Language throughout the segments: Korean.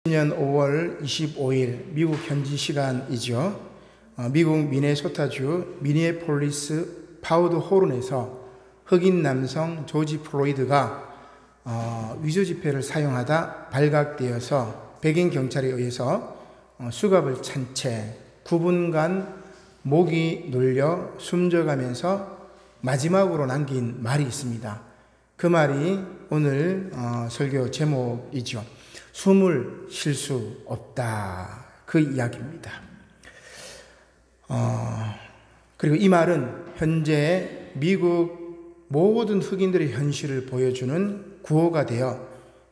2020년 5월 25일 미국 현지 시간이죠. 미국 미네소타주 미니애폴리스 파우드 호른에서 흑인 남성 조지 플로이드가 위조 지폐를 사용하다 발각되어서 백인 경찰에 의해서 수갑을 찬 채 9분간 목이 눌려 숨져가면서 마지막으로 남긴 말이 있습니다. 그 말이 오늘 설교 제목이죠. 숨을 쉴 수 없다. 그 이야기입니다. 그리고 이 말은 현재 미국 모든 흑인들의 현실을 보여주는 구호가 되어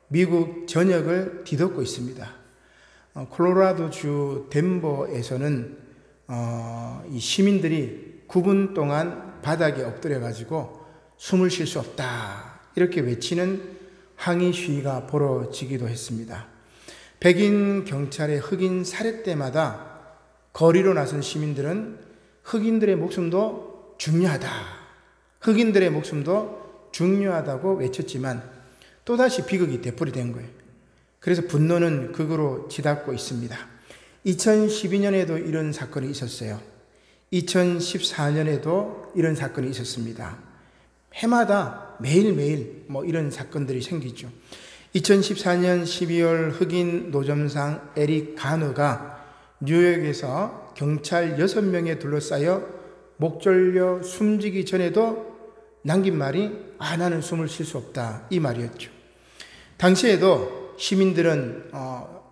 미국 전역을 뒤덮고 있습니다. 콜로라도주 덴버에서는 이 시민들이 9분 동안 바닥에 엎드려가지고 숨을 쉴 수 없다 이렇게 외치는 항의 시위가 벌어지기도 했습니다. 백인 경찰의 흑인 살해 때마다 거리로 나선 시민들은 흑인들의 목숨도 중요하다, 흑인들의 목숨도 중요하다고 외쳤지만 또다시 비극이 되풀이된 거예요. 그래서 분노는 극으로 치닫고 있습니다. 2012년에도 이런 사건이 있었어요. 2014년에도 이런 사건이 있었습니다. 해마다 매일매일 이런 사건들이 생기죠. 2014년 12월 흑인 노점상 에릭 가너가 뉴욕에서 경찰 6명에 둘러싸여 목 졸려 숨지기 전에도 남긴 말이 나는 숨을 쉴 수 없다 이 말이었죠. 당시에도 시민들은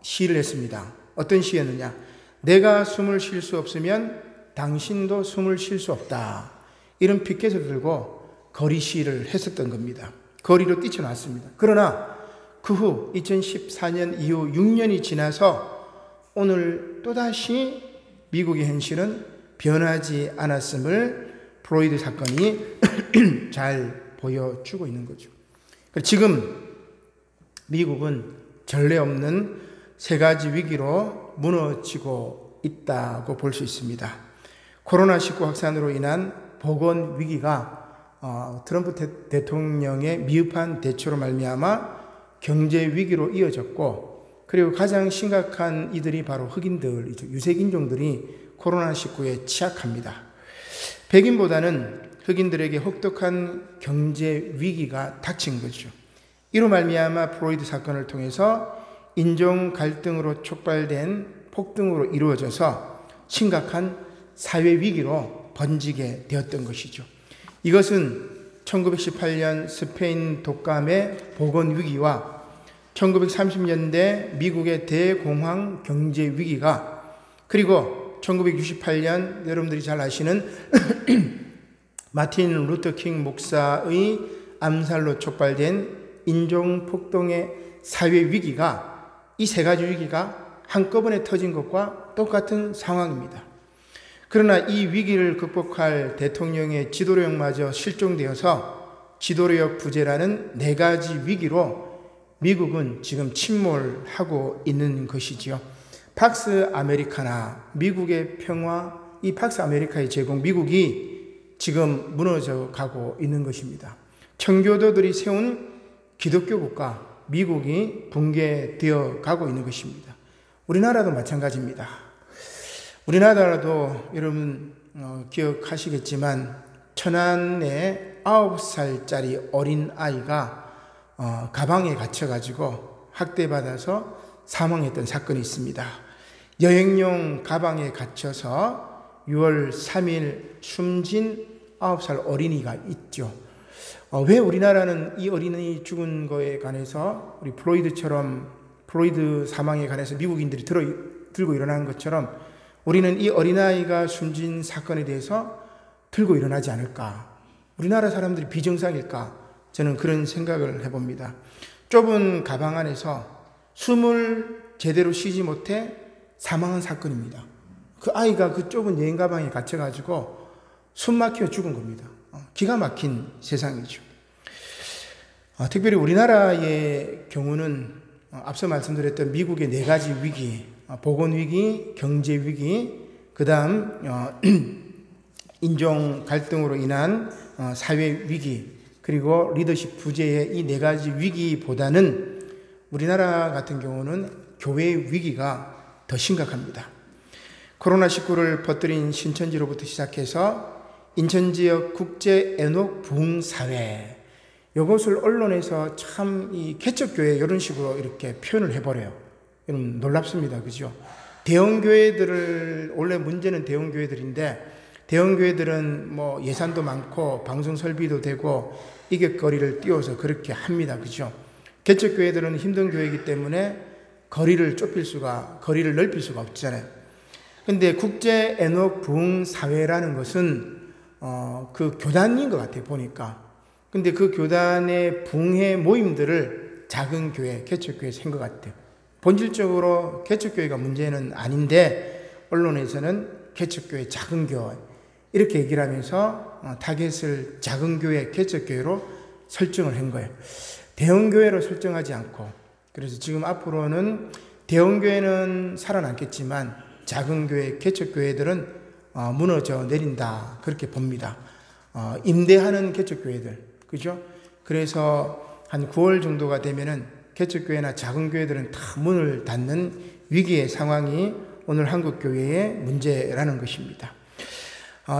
시위를 했습니다. 어떤 시위였느냐? 내가 숨을 쉴 수 없으면 당신도 숨을 쉴 수 없다. 이런 피켓을 들고 거리 시위를 했었던 겁니다. 거리로 뛰쳐나왔습니다. 그러나 그 후 2014년 이후 6년이 지나서 오늘 또다시 미국의 현실은 변하지 않았음을 플로이드 사건이 잘 보여주고 있는 거죠. 지금 미국은 전례 없는 세 가지 위기로 무너지고 있다고 볼 수 있습니다. 코로나19 확산으로 인한 보건 위기가 트럼프 대통령의 미흡한 대처로 말미암아 경제 위기로 이어졌고, 그리고 가장 심각한 이들이 바로 흑인들이죠. 유색인종들이 코로나19에 취약합니다. 백인보다는 흑인들에게 혹독한 경제 위기가 닥친 거죠. 이로 말미암아 플로이드 사건을 통해서 인종 갈등으로 촉발된 폭등으로 이루어져서 심각한 사회 위기로 번지게 되었던 것이죠. 이것은 1918년 스페인 독감의 보건 위기와 1930년대 미국의 대공황 경제 위기가, 그리고 1968년 여러분들이 잘 아시는 마틴 루터 킹 목사의 암살로 촉발된 인종 폭동의 사회 위기가, 이 세 가지 위기가 한꺼번에 터진 것과 똑같은 상황입니다. 그러나 이 위기를 극복할 대통령의 지도력마저 실종되어서 지도력 부재라는 네 가지 위기로 미국은 지금 침몰하고 있는 것이지요. 팍스 아메리카나, 미국의 평화, 이 팍스 아메리카의 제공, 미국이 지금 무너져 가고 있는 것입니다. 청교도들이 세운 기독교 국가, 미국이 붕괴되어 가고 있는 것입니다. 우리나라도 마찬가지입니다. 우리나라도 여러분 기억하시겠지만 천안에 9살짜리 어린 아이가 가방에 갇혀가지고 학대받아서 사망했던 사건이 있습니다. 여행용 가방에 갇혀서 6월 3일 숨진 9살 어린이가 있죠. 왜 우리나라는 이 어린이 죽은 거에 관해서 우리 플로이드 사망에 관해서 미국인들이 들고 일어난 것처럼 우리는 이 어린아이가 숨진 사건에 대해서 들고 일어나지 않을까? 우리나라 사람들이 비정상일까? 저는 그런 생각을 해봅니다. 좁은 가방 안에서 숨을 제대로 쉬지 못해 사망한 사건입니다. 그 아이가 그 좁은 여행 가방에 갇혀가지고 숨 막혀 죽은 겁니다. 기가 막힌 세상이죠. 특별히 우리나라의 경우는 앞서 말씀드렸던 미국의 네 가지 위기, 보건 위기, 경제 위기, 그 다음 인종 갈등으로 인한 사회 위기, 그리고 리더십 부재의 이 네 가지 위기보다는 우리나라 같은 경우는 교회의 위기가 더 심각합니다. 코로나19를 퍼뜨린 신천지로부터 시작해서 인천지역 국제 에녹 부흥사회, 이것을 언론에서 참 이 개척교회 이런 식으로 이렇게 표현을 해버려요. 여러분 놀랍습니다. 그죠? 대형교회들을, 원래 문제는 대형교회들인데, 대형교회들은 뭐 예산도 많고 방송 설비도 되고 이격거리를 띄워서 그렇게 합니다. 그죠? 개척교회들은 힘든 교회이기 때문에 거리를 넓힐 수가 없잖아요. 근데 국제 에녹 부흥 사회라는 것은 그 교단인 것 같아요, 보니까. 근데 그 교단의 부흥회 모임들을 작은 교회, 개척교회에서 한 것 같아요. 본질적으로 개척교회가 문제는 아닌데 언론에서는 개척교회, 작은 교회 이렇게 얘기를 하면서 타겟을 작은 교회, 개척교회로 설정을 한 거예요. 대형교회로 설정하지 않고. 그래서 지금 앞으로는 대형교회는 살아남겠지만 작은 교회, 개척교회들은 무너져 내린다, 그렇게 봅니다. 임대하는 개척교회들, 그죠? 그래서 한 9월 정도가 되면은 개척교회나 작은 교회들은 다 문을 닫는 위기의 상황이 오늘 한국교회의 문제라는 것입니다.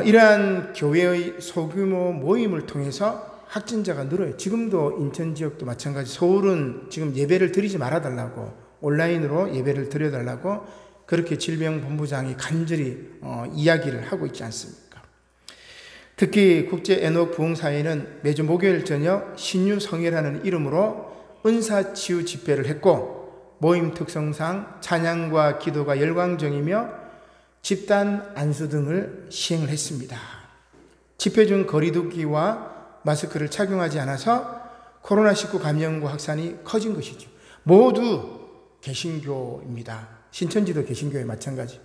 이러한 교회의 소규모 모임을 통해서 확진자가 늘어요. 지금도 인천 지역도 마찬가지. 서울은 지금 예배를 드리지 말아달라고, 온라인으로 예배를 드려달라고 그렇게 질병본부장이 간절히 이야기를 하고 있지 않습니까? 특히 국제 에녹 부흥사회는 매주 목요일 저녁 신유성회라는 이름으로 은사치유 집회를 했고, 모임 특성상 찬양과 기도가 열광적이며 집단 안수 등을 시행을 했습니다. 집회 중 거리두기와 마스크를 착용하지 않아서 코로나19 감염과 확산이 커진 것이죠. 모두 개신교입니다. 신천지도 개신교에 마찬가지.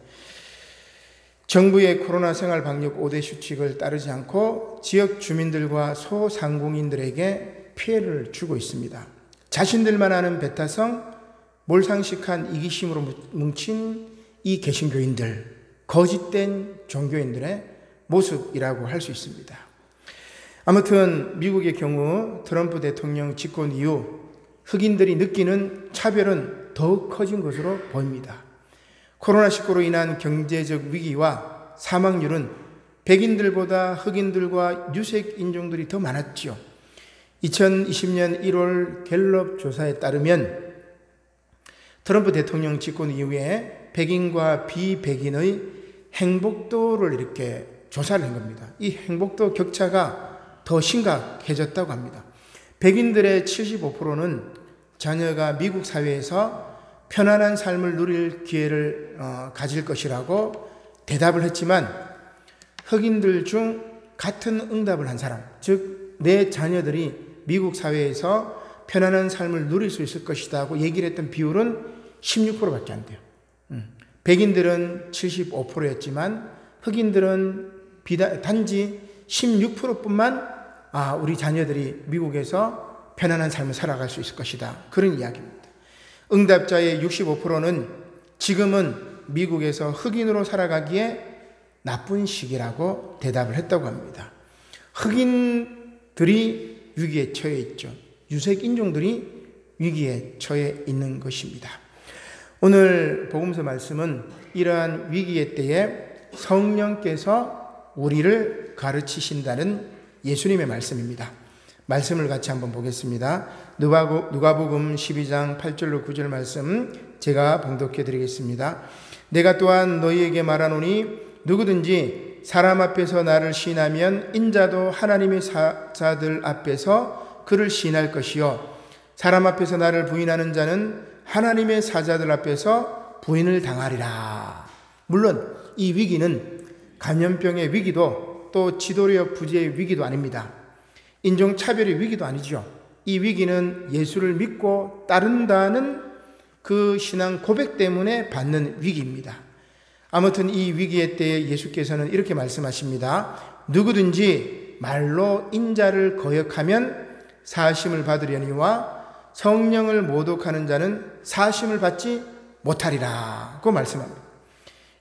정부의 코로나 생활 방역 5대 수칙을 따르지 않고 지역 주민들과 소상공인들에게 피해를 주고 있습니다. 자신들만 아는 배타성, 몰상식한 이기심으로 뭉친 이 개신교인들, 거짓된 종교인들의 모습이라고 할 수 있습니다. 아무튼 미국의 경우 트럼프 대통령 집권 이후 흑인들이 느끼는 차별은 더욱 커진 것으로 보입니다. 코로나19로 인한 경제적 위기와 사망률은 백인들보다 흑인들과 유색 인종들이 더 많았죠. 2020년 1월 갤럽 조사에 따르면 트럼프 대통령 집권 이후에 백인과 비백인의 행복도를 이렇게 조사를 한 겁니다. 이 행복도 격차가 더 심각해졌다고 합니다. 백인들의 75%는 자녀가 미국 사회에서 편안한 삶을 누릴 기회를 가질 것이라고 대답을 했지만, 흑인들 중 같은 응답을 한 사람, 즉 내 자녀들이 미국 사회에서 편안한 삶을 누릴 수 있을 것이다 하고 얘기를 했던 비율은 16%밖에 안 돼요. 백인들은 75%였지만 흑인들은 단지 16%뿐만 우리 자녀들이 미국에서 편안한 삶을 살아갈 수 있을 것이다, 그런 이야기입니다. 응답자의 65%는 지금은 미국에서 흑인으로 살아가기에 나쁜 시기라고 대답을 했다고 합니다. 흑인들이 위기에 처해 있죠. 유색 인종들이 위기에 처해 있는 것입니다. 오늘 복음서 말씀은 이러한 위기의 때에 성령께서 우리를 가르치신다는 예수님의 말씀입니다. 말씀을 같이 한번 보겠습니다. 누가복음 12장 8절로 9절 말씀 제가 봉독해 드리겠습니다. 내가 또한 너희에게 말하노니 누구든지 사람 앞에서 나를 시인하면 인자도 하나님의 사자들 앞에서 그를 시인할 것이요, 사람 앞에서 나를 부인하는 자는 하나님의 사자들 앞에서 부인을 당하리라. 물론 이 위기는 감염병의 위기도 또 지도력 부재의 위기도 아닙니다. 인종차별의 위기도 아니죠. 이 위기는 예수를 믿고 따른다는 그 신앙 고백 때문에 받는 위기입니다. 아무튼 이 위기의 때에 예수께서는 이렇게 말씀하십니다. 누구든지 말로 인자를 거역하면 사심을 받으려니와 성령을 모독하는 자는 사심을 받지 못하리라 고 말씀합니다.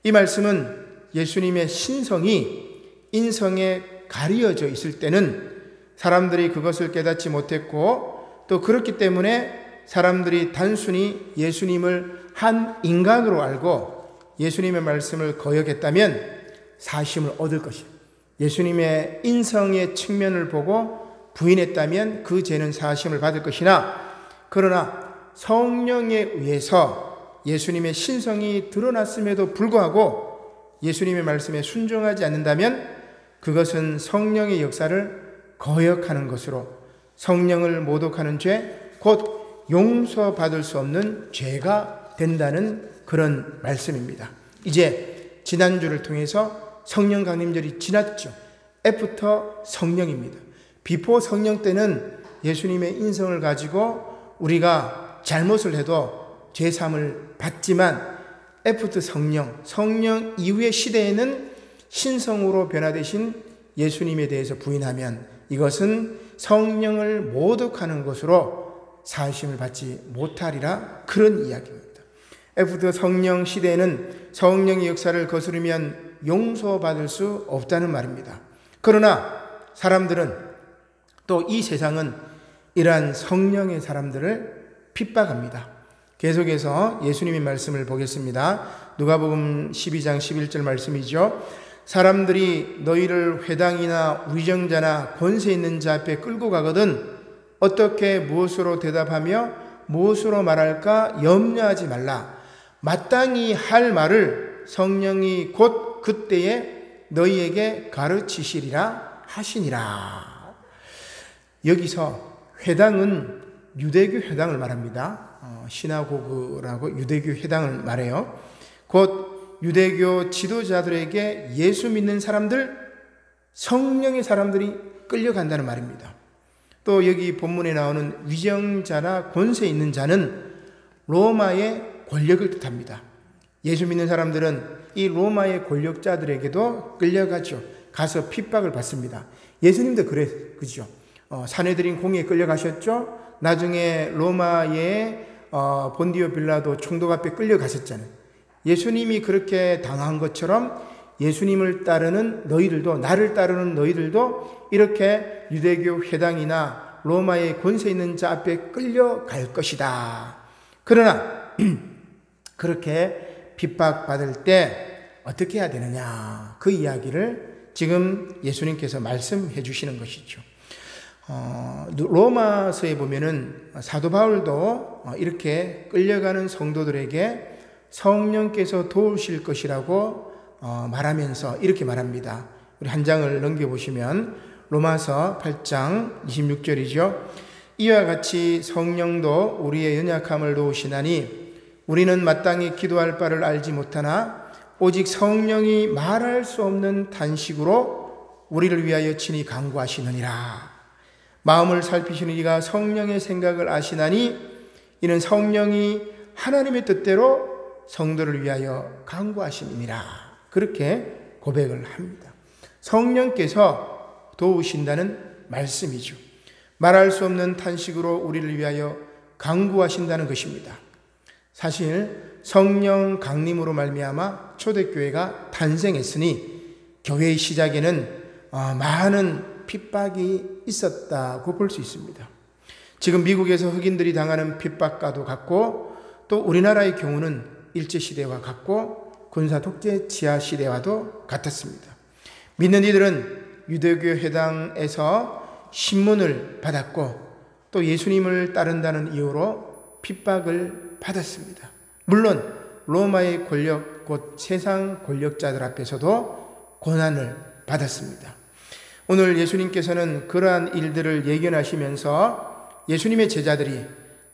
이 말씀은 예수님의 신성이 인성에 가려져 있을 때는 사람들이 그것을 깨닫지 못했고 또 그렇기 때문에 사람들이 단순히 예수님을 한 인간으로 알고 예수님의 말씀을 거역했다면 사심을 얻을 것이에요. 예수님의 인성의 측면을 보고 부인했다면 그 죄는 사심을 받을 것이나, 그러나 성령에 의해서 예수님의 신성이 드러났음에도 불구하고 예수님의 말씀에 순종하지 않는다면 그것은 성령의 역사를 거역하는 것으로 성령을 모독하는 죄, 곧 용서받을 수 없는 죄가 된다는 그런 말씀입니다. 이제 지난주를 통해서 성령 강림절이 지났죠. 애프터 성령입니다. 비포 성령 때는 예수님의 인성을 가지고 우리가 잘못을 해도 죄사함을 받지만, 애프터 성령 이후의 시대에는 신성으로 변화되신 예수님에 대해서 부인하면 이것은 성령을 모독하는 것으로 사하심을 받지 못하리라, 그런 이야기입니다. 애프터 성령 시대에는 성령의 역사를 거스르면 용서받을 수 없다는 말입니다. 그러나 사람들은, 또 이 세상은 이러한 성령의 사람들을 핍박합니다. 계속해서 예수님의 말씀을 보겠습니다. 누가복음 12장 11절 말씀이죠. 사람들이 너희를 회당이나 위정자나 권세 있는 자 앞에 끌고 가거든 어떻게 무엇으로 대답하며 무엇으로 말할까 염려하지 말라. 마땅히 할 말을 성령이 곧 그때에 너희에게 가르치시리라 하시니라. 여기서 회당은 유대교 회당을 말합니다. 시나고그라고 유대교 회당을 말해요. 곧 유대교 지도자들에게 예수 믿는 사람들, 성령의 사람들이 끌려간다는 말입니다. 또 여기 본문에 나오는 위정자나 권세 있는 자는 로마의 권력을 뜻합니다. 예수 믿는 사람들은 이 로마의 권력자들에게도 끌려가죠. 가서 핍박을 받습니다. 예수님도 그죠. 사내들인 공에 끌려가셨죠. 나중에 로마의 본디오 빌라도 총독 앞에 끌려가셨잖아요. 예수님이 그렇게 당한 것처럼 예수님을 따르는 너희들도, 나를 따르는 너희들도 이렇게 유대교 회당이나 로마의 권세 있는 자 앞에 끌려갈 것이다. 그러나 그렇게 핍박받을 때 어떻게 해야 되느냐, 그 이야기를 지금 예수님께서 말씀해 주시는 것이죠. 로마서에 보면은 사도 바울도 이렇게 끌려가는 성도들에게 성령께서 도우실 것이라고 말하면서 이렇게 말합니다. 우리 한 장을 넘겨보시면 로마서 8장 26절이죠. 이와 같이 성령도 우리의 연약함을 도우시나니 우리는 마땅히 기도할 바를 알지 못하나 오직 성령이 말할 수 없는 탄식으로 우리를 위하여 친히 간구하시느니라. 마음을 살피시는 이가 성령의 생각을 아시나니 이는 성령이 하나님의 뜻대로 성도를 위하여 간구하심이니라. 그렇게 고백을 합니다. 성령께서 도우신다는 말씀이죠. 말할 수 없는 탄식으로 우리를 위하여 간구하신다는 것입니다. 사실 성령 강림으로 말미암아 초대교회가 탄생했으니 교회의 시작에는 많은 핍박이 있었다고 볼 수 있습니다. 지금 미국에서 흑인들이 당하는 핍박과도 같고, 또 우리나라의 경우는 일제시대와 같고 군사 독재 지하 시대와도 같았습니다. 믿는 이들은 유대교 회당에서 신문을 받았고 또 예수님을 따른다는 이유로 핍박을 받았습니다. 물론 로마의 권력, 곧 세상 권력자들 앞에서도 고난을 받았습니다. 오늘 예수님께서는 그러한 일들을 예견하시면서 예수님의 제자들이,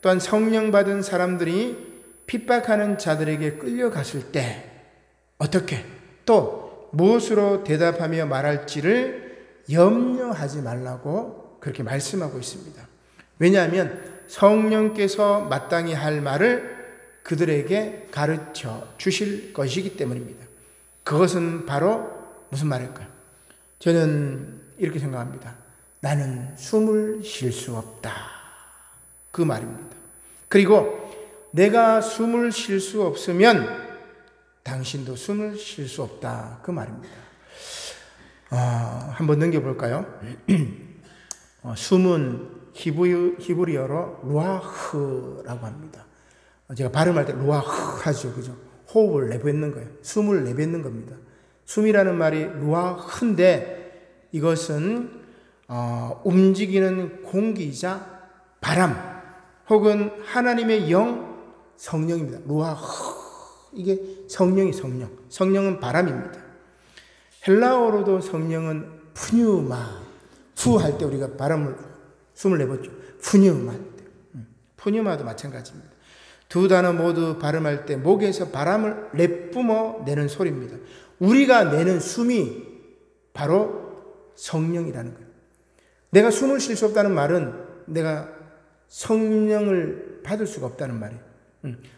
또한 성령 받은 사람들이 핍박하는 자들에게 끌려갔을 때 어떻게, 또 무엇으로 대답하며 말할지를 염려하지 말라고 그렇게 말씀하고 있습니다. 왜냐하면 성령께서 마땅히 할 말을 그들에게 가르쳐 주실 것이기 때문입니다. 그것은 바로 무슨 말일까요? 저는 이렇게 생각합니다. 나는 숨을 쉴 수 없다. 그 말입니다. 그리고 내가 숨을 쉴 수 없으면 당신도 숨을 쉴 수 없다. 그 말입니다. 한번 넘겨볼까요? 숨은 히브리어로 루아흐라고 합니다. 제가 발음할 때 루아흐 하죠. 그죠? 호흡을 내뱉는 거예요. 숨을 내뱉는 겁니다. 숨이라는 말이 루아흐인데 이것은 움직이는 공기이자 바람 혹은 하나님의 영 성령입니다. 루아흐. 이게 성령은 바람입니다. 헬라어로도 성령은 푸뉴마. 푸 할 때 우리가 숨을 내뱉죠. 푸뉴마 할 때. 푸뉴마도 마찬가지입니다. 두 단어 모두 발음할 때 목에서 바람을 내뿜어 내는 소리입니다. 우리가 내는 숨이 바로 성령이라는 거예요. 내가 숨을 쉴 수 없다는 말은 내가 성령을 받을 수가 없다는 말이에요.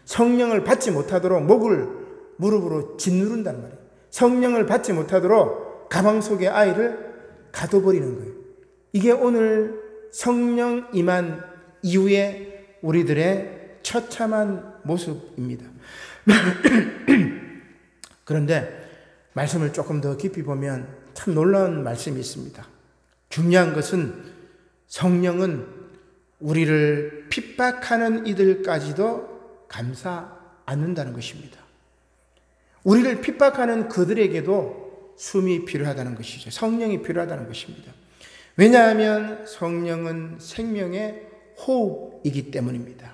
성령을 받지 못하도록 목을 무릎으로 짓누른다는 말이에요. 성령을 받지 못하도록 가방 속에 아이를 가둬버리는 거예요. 이게 오늘 성령 임한 이후에 우리들의 처참한 모습입니다. 그런데 말씀을 조금 더 깊이 보면 참 놀라운 말씀이 있습니다. 중요한 것은 성령은 우리를 핍박하는 이들까지도 감싸 안는다는 것입니다. 우리를 핍박하는 그들에게도 숨이 필요하다는 것이죠. 성령이 필요하다는 것입니다. 왜냐하면 성령은 생명의 호흡이기 때문입니다.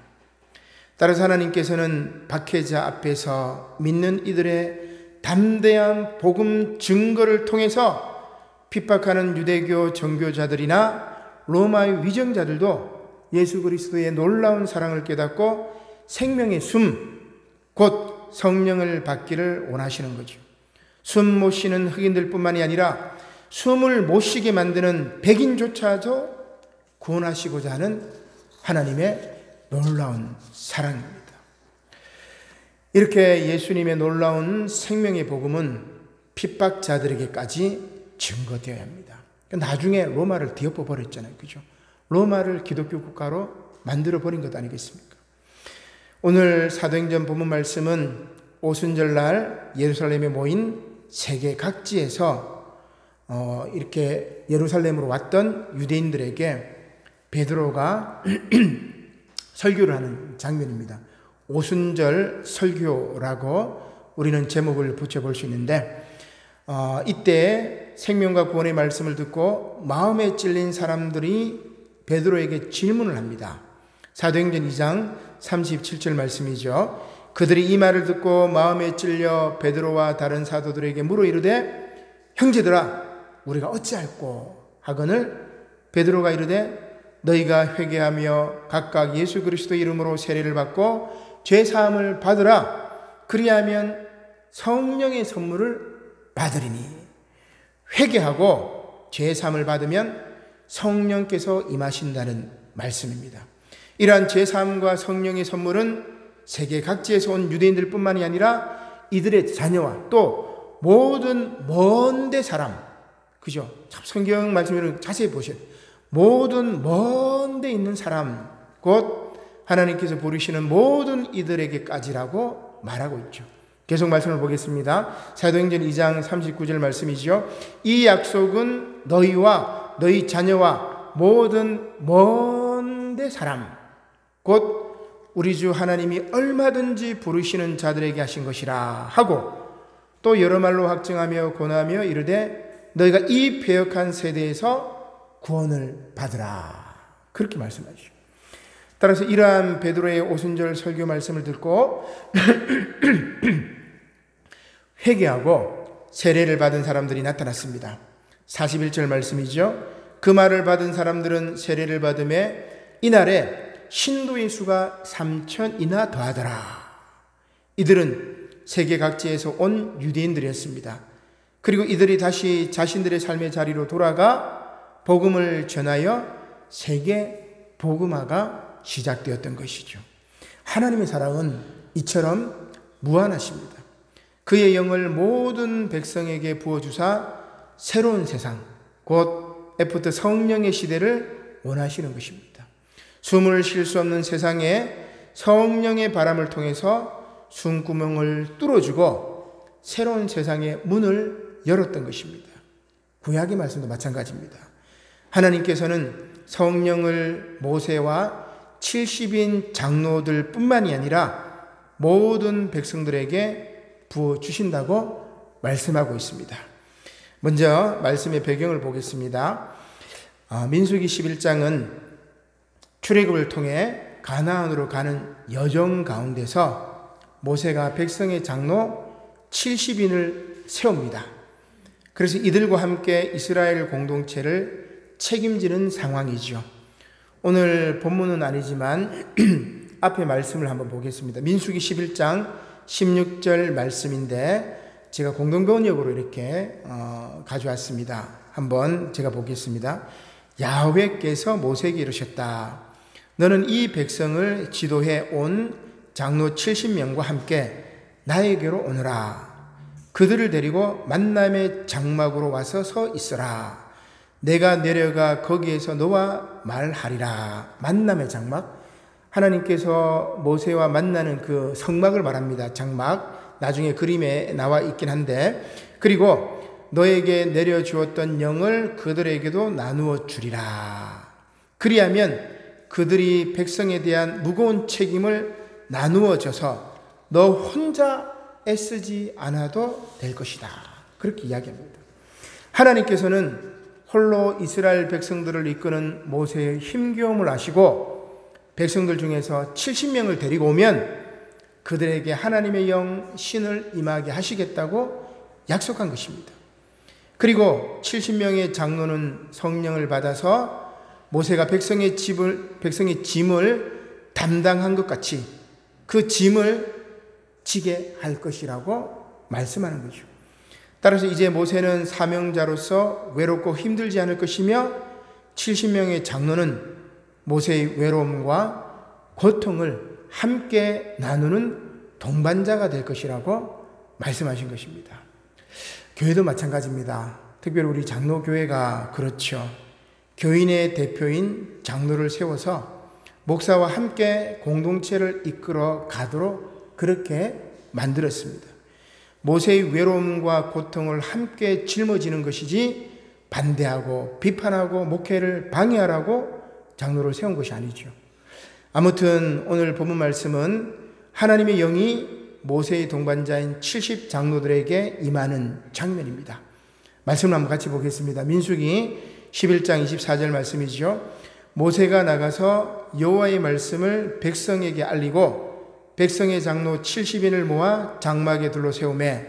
따라서 하나님께서는 박해자 앞에서 믿는 이들의 담대한 복음 증거를 통해서 핍박하는 유대교 정교자들이나 로마의 위정자들도 예수 그리스도의 놀라운 사랑을 깨닫고 생명의 숨, 곧 성령을 받기를 원하시는 거죠. 숨 못 쉬는 흑인들 뿐만이 아니라 숨을 못 쉬게 만드는 백인조차도 구원하시고자 하는 하나님의 놀라운 사랑입니다. 이렇게 예수님의 놀라운 생명의 복음은 핍박자들에게까지 증거되어야 합니다. 나중에 로마를 뒤엎어 버렸잖아요. 그죠? 로마를 기독교 국가로 만들어 버린 것 아니겠습니까? 오늘 사도행전 본문 말씀은 오순절날 예루살렘에 모인 세계 각지에서 이렇게 예루살렘으로 왔던 유대인들에게 베드로가 설교를 하는 장면입니다. 오순절 설교라고 우리는 제목을 붙여볼 수 있는데 이때 생명과 구원의 말씀을 듣고 마음에 찔린 사람들이 베드로에게 질문을 합니다. 사도행전 2장 37절 말씀이죠. 그들이 이 말을 듣고 마음에 찔려 베드로와 다른 사도들에게 물어 이르되 형제들아 우리가 어찌할꼬 하거늘 베드로가 이르되 너희가 회개하며 각각 예수 그리스도 이름으로 세례를 받고 죄사함을 받으라. 그리하면 성령의 선물을 받으리니. 회개하고 죄사함을 받으면 성령께서 임하신다는 말씀입니다. 이러한 죄사함과 성령의 선물은 세계 각지에서 온 유대인들 뿐만이 아니라 이들의 자녀와 또 모든 먼데 사람, 그죠? 참 성경 말씀을 자세히 보셔야 돼요. 모든 먼데 있는 사람, 곧 하나님께서 부르시는 모든 이들에게까지라고 말하고 있죠. 계속 말씀을 보겠습니다. 사도행전 2장 39절 말씀이죠. 이 약속은 너희와 너희 자녀와 모든 먼데 사람, 곧 우리 주 하나님이 얼마든지 부르시는 자들에게 하신 것이라 하고 또 여러 말로 확증하며 권하며 이르되 너희가 이 패역한 세대에서 구원을 받으라. 그렇게 말씀하시죠. 따라서 이러한 베드로의 오순절 설교 말씀을 듣고 회개하고 세례를 받은 사람들이 나타났습니다. 41절 말씀이죠. 그 말을 받은 사람들은 세례를 받음에 이날에 신도의 수가 3,000이나 더하더라. 이들은 세계 각지에서 온 유대인들이었습니다. 그리고 이들이 다시 자신들의 삶의 자리로 돌아가 복음을 전하여 세계 복음화가 시작되었던 것이죠. 하나님의 사랑은 이처럼 무한하십니다. 그의 영을 모든 백성에게 부어주사 새로운 세상, 곧 애프터 성령의 시대를 원하시는 것입니다. 숨을 쉴 수 없는 세상에 성령의 바람을 통해서 숨구멍을 뚫어주고 새로운 세상의 문을 열었던 것입니다. 구약의 말씀도 마찬가지입니다. 하나님께서는 성령을 모세와 70인 장로들 뿐만이 아니라 모든 백성들에게 부어주신다고 말씀하고 있습니다. 먼저 말씀의 배경을 보겠습니다. 민수기 11장은 출애굽을 통해 가나안으로 가는 여정 가운데서 모세가 백성의 장로 70인을 세웁니다. 그래서 이들과 함께 이스라엘 공동체를 책임지는 상황이죠. 오늘 본문은 아니지만 앞에 말씀을 한번 보겠습니다. 민수기 11장 16절 말씀인데 제가 공동번역으로 이렇게 가져왔습니다. 한번 제가 보겠습니다. 야훼께서 모세에게 이르셨다. 너는 이 백성을 지도해 온 장로 70명과 함께 나에게로 오너라. 그들을 데리고 만남의 장막으로 와서 서 있어라. 내가 내려가 거기에서 너와 말하리라. 만남의 장막. 하나님께서 모세와 만나는 그 성막을 말합니다. 장막. 나중에 그림에 나와 있긴 한데, 그리고 너에게 내려주었던 영을 그들에게도 나누어 주리라. 그리하면 그들이 백성에 대한 무거운 책임을 나누어 줘서 너 혼자 애쓰지 않아도 될 것이다. 그렇게 이야기합니다. 하나님께서는 홀로 이스라엘 백성들을 이끄는 모세의 힘겨움을 아시고 백성들 중에서 70명을 데리고 오면 그들에게 하나님의 영 신을 임하게 하시겠다고 약속한 것입니다. 그리고 70명의 장로는 성령을 받아서 모세가 백성의 짐을 담당한 것 같이 그 짐을 지게 할 것이라고 말씀하는 거죠. 따라서 이제 모세는 사명자로서 외롭고 힘들지 않을 것이며 70명의 장로는 모세의 외로움과 고통을 함께 나누는 동반자가 될 것이라고 말씀하신 것입니다. 교회도 마찬가지입니다. 특별히 우리 장로교회가 그렇죠. 교인의 대표인 장로를 세워서 목사와 함께 공동체를 이끌어 가도록 그렇게 만들었습니다. 모세의 외로움과 고통을 함께 짊어지는 것이지 반대하고 비판하고 목회를 방해하라고 장로를 세운 것이 아니죠. 아무튼 오늘 본문 말씀은 하나님의 영이 모세의 동반자인 70 장로들에게 임하는 장면입니다. 말씀을 한번 같이 보겠습니다. 민수기 11장 24절 말씀이죠. 모세가 나가서 여호와의 말씀을 백성에게 알리고 백성의 장로 70인을 모아 장막에 둘러 세우매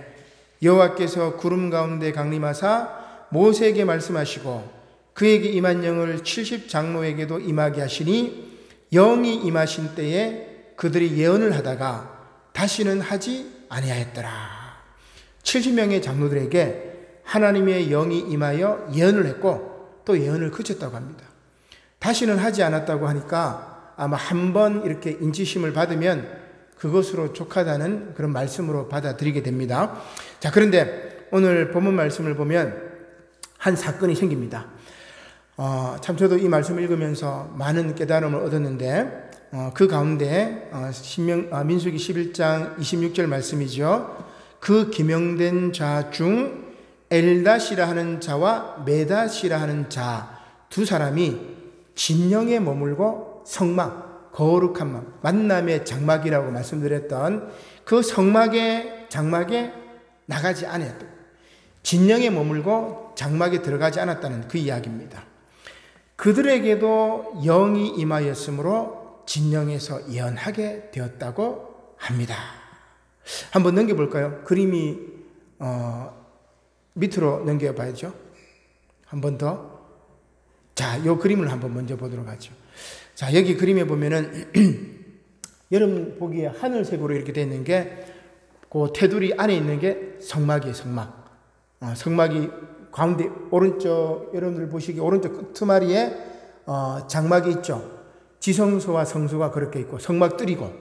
여호와께서 구름 가운데 강림하사 모세에게 말씀하시고 그에게 임한 영을 70 장로에게도 임하게 하시니 영이 임하신 때에 그들이 예언을 하다가 다시는 하지 아니하였더라. 70명의 장로들에게 하나님의 영이 임하여 예언을 했고 또 예언을 그쳤다고 합니다. 다시는 하지 않았다고 하니까 아마 한 번 이렇게 인지심을 받으면 그것으로 족하다는 그런 말씀으로 받아들이게 됩니다. 자, 그런데 오늘 본문 말씀을 보면 한 사건이 생깁니다. 참 저도 이 말씀을 읽으면서 많은 깨달음을 얻었는데 그 가운데 민수기 11장 26절 말씀이죠. 그 기명된 자 중 엘닷이라 하는 자와 메닷이라 하는 자 두 사람이 진영에 머물고 성막, 거룩한 막, 만남의 장막이라고 말씀드렸던 그 장막에 나가지 않았다. 진영에 머물고 장막에 들어가지 않았다는 그 이야기입니다. 그들에게도 영이 임하였으므로 진영에서 예언하게 되었다고 합니다. 한번 넘겨볼까요? 그림이 밑으로 넘겨봐야죠. 한 번 더. 자, 이 그림을 한번 먼저 보도록 하죠. 자, 여기 그림에 보면은 여러분 보기에 하늘색으로 이렇게 되어 있는 게 그 테두리 안에 있는 게 성막이에요. 성막. 성막이 가운데 오른쪽, 여러분들 보시기에 오른쪽 끄트머리에 장막이 있죠. 지성소와 성소가 그렇게 있고 성막들이고,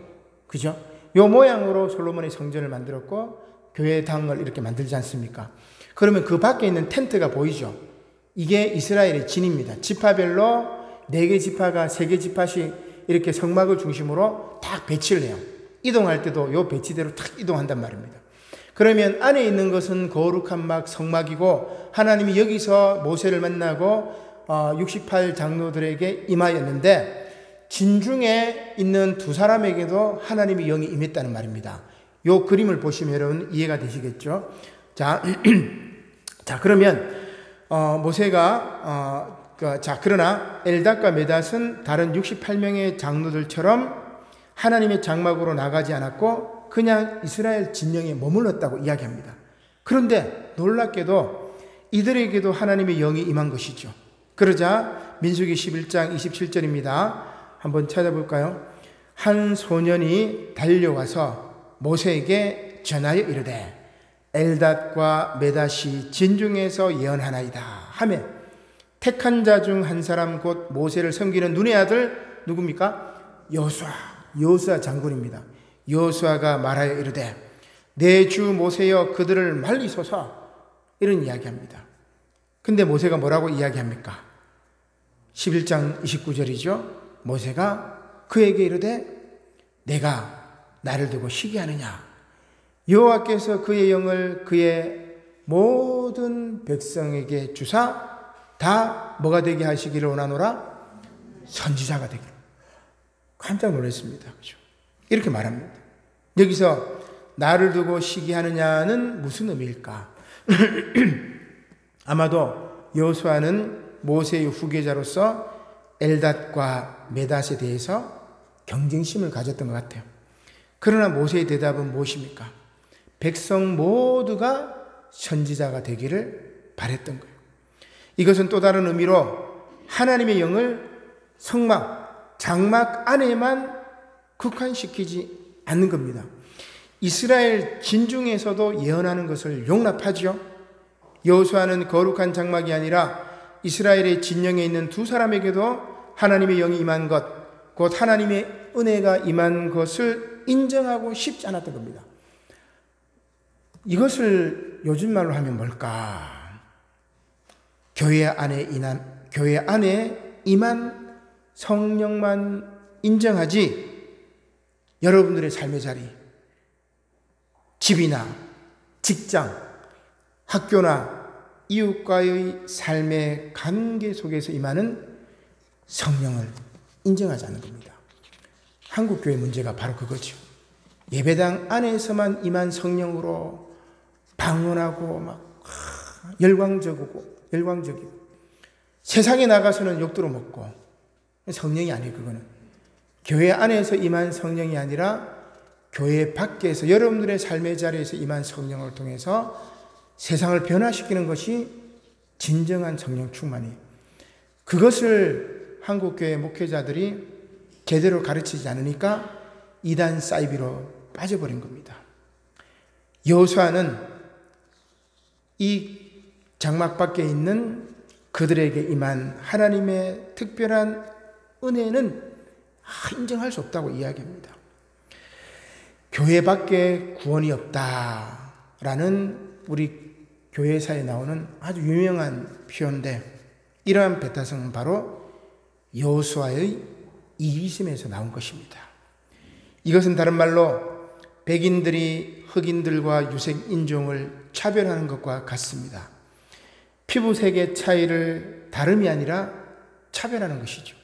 그죠? 요 모양으로 솔로몬의 성전을 만들었고 교회당을 이렇게 만들지 않습니까? 그러면 그 밖에 있는 텐트가 보이죠? 이게 이스라엘의 진입니다. 지파별로 4개 지파가 3개 지파씩 이렇게 성막을 중심으로 딱 배치를 해요. 이동할 때도 요 배치대로 딱 이동한단 말입니다. 그러면 안에 있는 것은 거룩한 막 성막이고 하나님이 여기서 모세를 만나고 68 장로들에게 임하였는데 진중에 있는 두 사람에게도 하나님의 영이 임했다는 말입니다. 이 그림을 보시면 여러분 이해가 되시겠죠? 자, 자 그러면 모세가 그러나 엘닷과 메닷은 다른 68명의 장로들처럼 하나님의 장막으로 나가지 않았고 그냥 이스라엘 진영에 머물렀다고 이야기합니다. 그런데 놀랍게도 이들에게도 하나님의 영이 임한 것이죠. 그러자 민수기 11장 27절입니다. 한번 찾아볼까요? 한 소년이 달려와서 모세에게 전하여 이르되 엘닷과 메닷이 진중에서 예언하나이다 하며 택한 자 중 한 사람 곧 모세를 섬기는 눈의 아들 누굽니까? 여호수아 장군입니다. 여호수아가 말하여 이르되 내 주 모세여 그들을 말리소서 이런 이야기합니다. 근데 모세가 뭐라고 이야기합니까? 11장 29절이죠. 모세가 그에게 이르되 내가 나를 두고 시기하느냐 여호와께서 그의 영을 그의 모든 백성에게 주사 다 뭐가 되게 하시기를 원하노라? 선지자가 되기를. 깜짝 놀랐습니다. 그죠? 이렇게 말합니다. 여기서 나를 두고 시기하느냐는 무슨 의미일까? 아마도 여호수아는 모세의 후계자로서 엘닷과 메닷에 대해서 경쟁심을 가졌던 것 같아요. 그러나 모세의 대답은 무엇입니까? 백성 모두가 선지자가 되기를 바랬던 거예요. 이것은 또 다른 의미로 하나님의 영을 성막, 장막 안에만 국한시키지 않는 겁니다. 이스라엘 진중에서도 예언하는 것을 용납하죠. 여호수아는 거룩한 장막이 아니라 이스라엘의 진영에 있는 두 사람에게도 하나님의 영이 임한 것, 곧 하나님의 은혜가 임한 것을 인정하고 싶지 않았던 겁니다. 이것을 요즘 말로 하면 뭘까? 교회 안에 임한 성령만 인정하지 여러분들의 삶의 자리, 집이나 직장, 학교나 이웃과의 삶의 관계 속에서 임하는 성령을 인정하지 않는 겁니다. 한국교회 문제가 바로 그거죠. 예배당 안에서만 임한 성령으로 방언하고 막 열광적이고 세상에 나가서는 욕도로 먹고 성령이 아니에요. 그거는 교회 안에서 임한 성령이 아니라 교회 밖에서 여러분들의 삶의 자리에서 임한 성령을 통해서 세상을 변화시키는 것이 진정한 성령 충만이에요. 그것을 한국교회 목회자들이 제대로 가르치지 않으니까 이단 사이비로 빠져버린 겁니다. 여호수아는 이 장막 밖에 있는 그들에게 임한 하나님의 특별한 은혜는 인정할 수 없다고 이야기합니다. 교회 밖에 구원이 없다라는 우리 교회사에 나오는 아주 유명한 표현인데 이러한 배타성은 바로 여호수아의 이기심에서 나온 것입니다. 이것은 다른 말로 백인들이 흑인들과 유색 인종을 차별하는 것과 같습니다. 피부색의 차이를 다름이 아니라 차별하는 것이죠.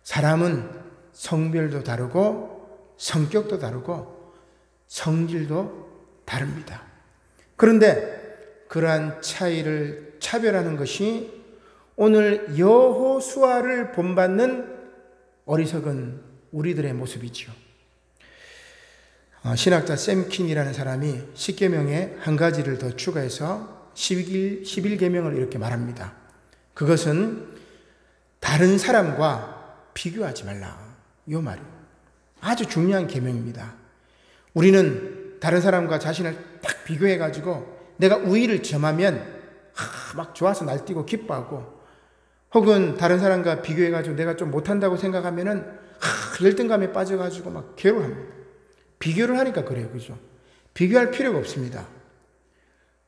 사람은 성별도 다르고 성격도 다르고 성질도 다릅니다. 그런데 그러한 차이를 차별하는 것이 오늘 여호수아를 본받는 어리석은 우리들의 모습이죠. 신학자 샘킨이라는 사람이 십계명에 한 가지를 더 추가해서 11계명을 이렇게 말합니다. 그것은 다른 사람과 비교하지 말라. 이 말이에요. 아주 중요한 계명입니다. 우리는 다른 사람과 자신을 딱 비교해가지고 내가 우위를 점하면 막 좋아서 날뛰고 기뻐하고, 혹은 다른 사람과 비교해가지고 내가 좀 못한다고 생각하면은 열등감에 빠져가지고 막 괴로워합니다. 비교를 하니까 그래요. 그죠? 비교할 필요가 없습니다.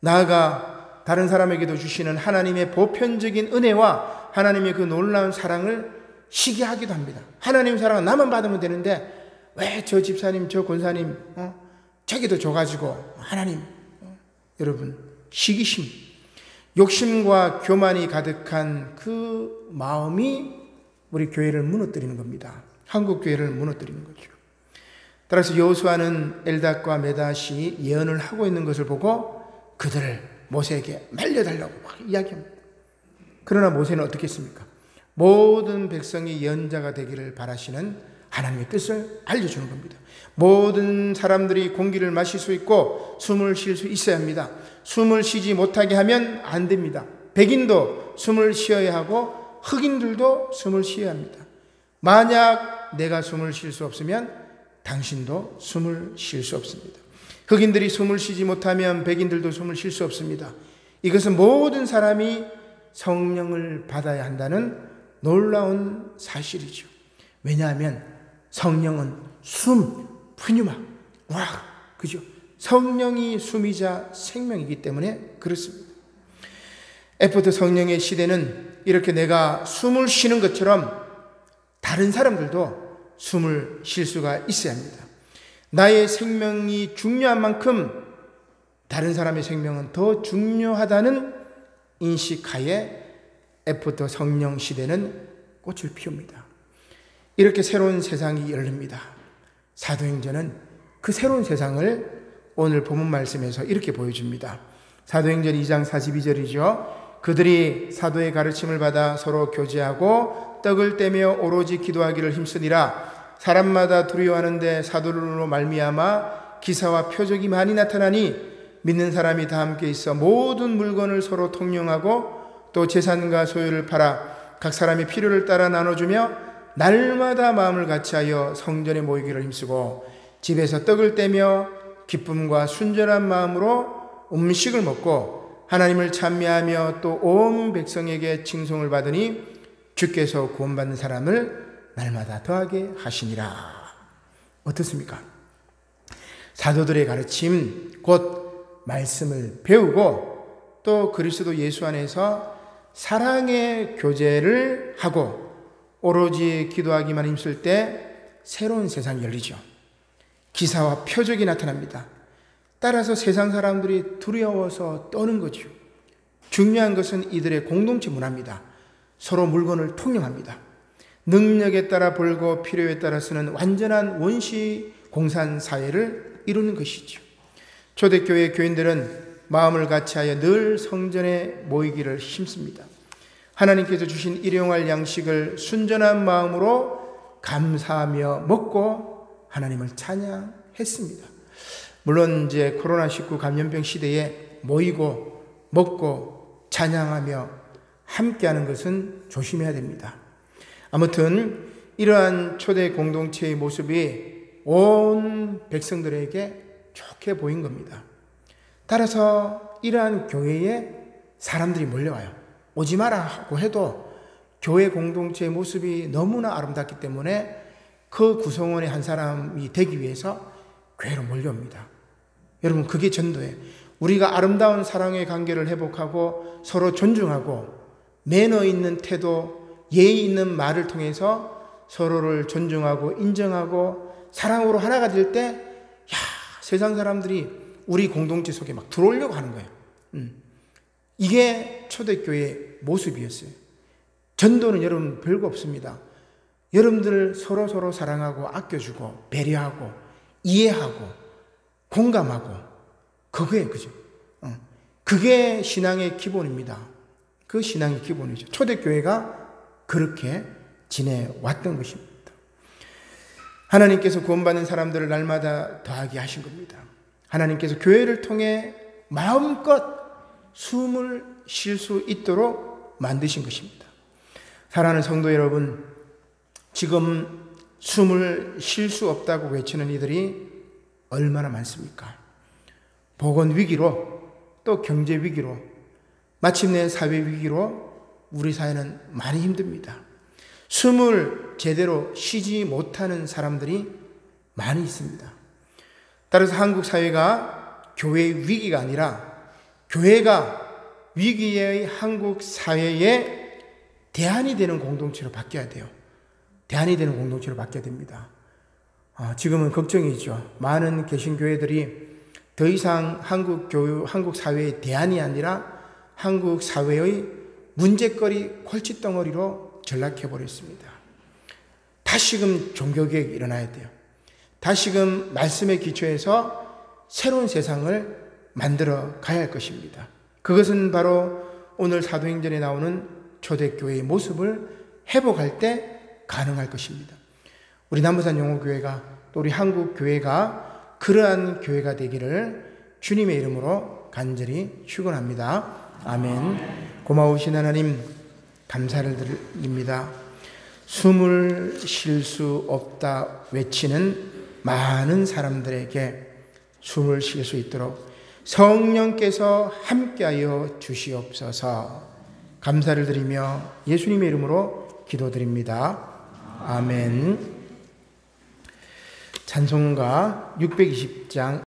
나아가 다른 사람에게도 주시는 하나님의 보편적인 은혜와 하나님의 그 놀라운 사랑을 시기하기도 합니다. 하나님 사랑은 나만 받으면 되는데 왜 저 집사님, 저 권사님, 저기도 줘가지고 하나님, 여러분 시기심. 욕심과 교만이 가득한 그 마음이 우리 교회를 무너뜨리는 겁니다. 한국 교회를 무너뜨리는 거죠. 따라서 여호수아는 엘닷과 메닷이 예언을 하고 있는 것을 보고 그들을 모세에게 말려달라고 막 이야기합니다. 그러나 모세는 어떻게 했습니까? 모든 백성이 예언자가 되기를 바라시는 하나님의 뜻을 알려주는 겁니다. 모든 사람들이 공기를 마실 수 있고 숨을 쉴 수 있어야 합니다. 숨을 쉬지 못하게 하면 안 됩니다. 백인도 숨을 쉬어야 하고 흑인들도 숨을 쉬어야 합니다. 만약 내가 숨을 쉴 수 없으면 당신도 숨을 쉴 수 없습니다. 흑인들이 숨을 쉬지 못하면 백인들도 숨을 쉴 수 없습니다. 이것은 모든 사람이 성령을 받아야 한다는 놀라운 사실이죠. 왜냐하면 성령은 숨, 푸뉴마, 와, 그죠? 성령이 숨이자 생명이기 때문에 그렇습니다. 에포드 성령의 시대는 이렇게 내가 숨을 쉬는 것처럼 다른 사람들도 숨을 쉴 수가 있어야 합니다. 나의 생명이 중요한 만큼 다른 사람의 생명은 더 중요하다는 인식하에 에포드 성령 시대는 꽃을 피웁니다. 이렇게 새로운 세상이 열립니다. 사도행전은 그 새로운 세상을 오늘 본문 말씀에서 이렇게 보여줍니다. 사도행전 2장 42절이죠. 그들이 사도의 가르침을 받아 서로 교제하고 떡을 떼며 오로지 기도하기를 힘쓰니라. 사람마다 두려워하는데 사도들로 말미암아 기사와 표적이 많이 나타나니 믿는 사람이 다 함께 있어 모든 물건을 서로 통용하고 또 재산과 소유를 팔아 각 사람이 필요를 따라 나눠주며 날마다 마음을 같이하여 성전에 모이기를 힘쓰고 집에서 떡을 떼며 기쁨과 순전한 마음으로 음식을 먹고 하나님을 찬미하며 또 온 백성에게 칭송을 받으니 주께서 구원받는 사람을 날마다 더하게 하시니라. 어떻습니까? 사도들의 가르침 곧 말씀을 배우고 또 그리스도 예수 안에서 사랑의 교제를 하고 오로지 기도하기만 힘쓸 때 새로운 세상이 열리죠. 기사와 표적이 나타납니다. 따라서 세상 사람들이 두려워서 떠는 거죠. 중요한 것은 이들의 공동체 문화입니다. 서로 물건을 통용합니다. 능력에 따라 벌고 필요에 따라 쓰는 완전한 원시 공산 사회를 이루는 것이죠. 초대교회 교인들은 마음을 같이하여 늘 성전에 모이기를 힘씁니다. 하나님께서 주신 일용할 양식을 순전한 마음으로 감사하며 먹고 하나님을 찬양했습니다. 물론 이제 코로나19 감염병 시대에 모이고 먹고 찬양하며 함께하는 것은 조심해야 됩니다. 아무튼 이러한 초대 공동체의 모습이 온 백성들에게 좋게 보인 겁니다. 따라서 이러한 교회에 사람들이 몰려와요. 오지 마라 하고 해도 교회 공동체의 모습이 너무나 아름답기 때문에 그 구성원의 한 사람이 되기 위해서 교회로 몰려옵니다. 여러분, 그게 전도예요. 우리가 아름다운 사랑의 관계를 회복하고 서로 존중하고 매너 있는 태도, 예의 있는 말을 통해서 서로를 존중하고 인정하고 사랑으로 하나가 될 때 세상 사람들이 우리 공동체 속에 막 들어오려고 하는 거예요. 이게 초대교회의 모습이었어요. 전도는 여러분 별거 없습니다. 여러분들 서로 사랑하고 아껴주고 배려하고 이해하고 공감하고 그거예요. 그죠? 그게 신앙의 기본입니다. 그 신앙의 기본이죠. 초대교회가 그렇게 지내왔던 것입니다. 하나님께서 구원받는 사람들을 날마다 더하게 하신 겁니다. 하나님께서 교회를 통해 마음껏 숨을 쉴 수 있도록 만드신 것입니다. 사랑하는 성도 여러분, 지금 숨을 쉴 수 없다고 외치는 이들이 얼마나 많습니까? 보건 위기로 또 경제 위기로 마침내 사회 위기로 우리 사회는 많이 힘듭니다. 숨을 제대로 쉬지 못하는 사람들이 많이 있습니다. 따라서 한국 사회가 교회의 위기가 아니라 교회가 위기의 한국 사회의 대안이 되는 공동체로 바뀌어야 돼요. 대안이 되는 공동체로 바뀌어야 됩니다. 지금은 걱정이죠. 많은 개신교회들이 더 이상 한국 사회의 대안이 아니라 한국 사회의 문제거리 골칫덩어리로 전락해버렸습니다. 다시금 종교개혁이 일어나야 돼요. 다시금 말씀의 기초에서 새로운 세상을 만들어 가야 할 것입니다. 그것은 바로 오늘 사도행전에 나오는 초대교회의 모습을 회복할 때 가능할 것입니다. 우리 남부산 영호교회가 또 우리 한국교회가 그러한 교회가 되기를 주님의 이름으로 간절히 축원합니다. 아멘. 고마우신 하나님 감사를 드립니다. 숨을 쉴 수 없다 외치는 많은 사람들에게 숨을 쉴 수 있도록 성령께서 함께하여 주시옵소서. 감사를 드리며 예수님의 이름으로 기도드립니다. 아멘. 찬송가 620장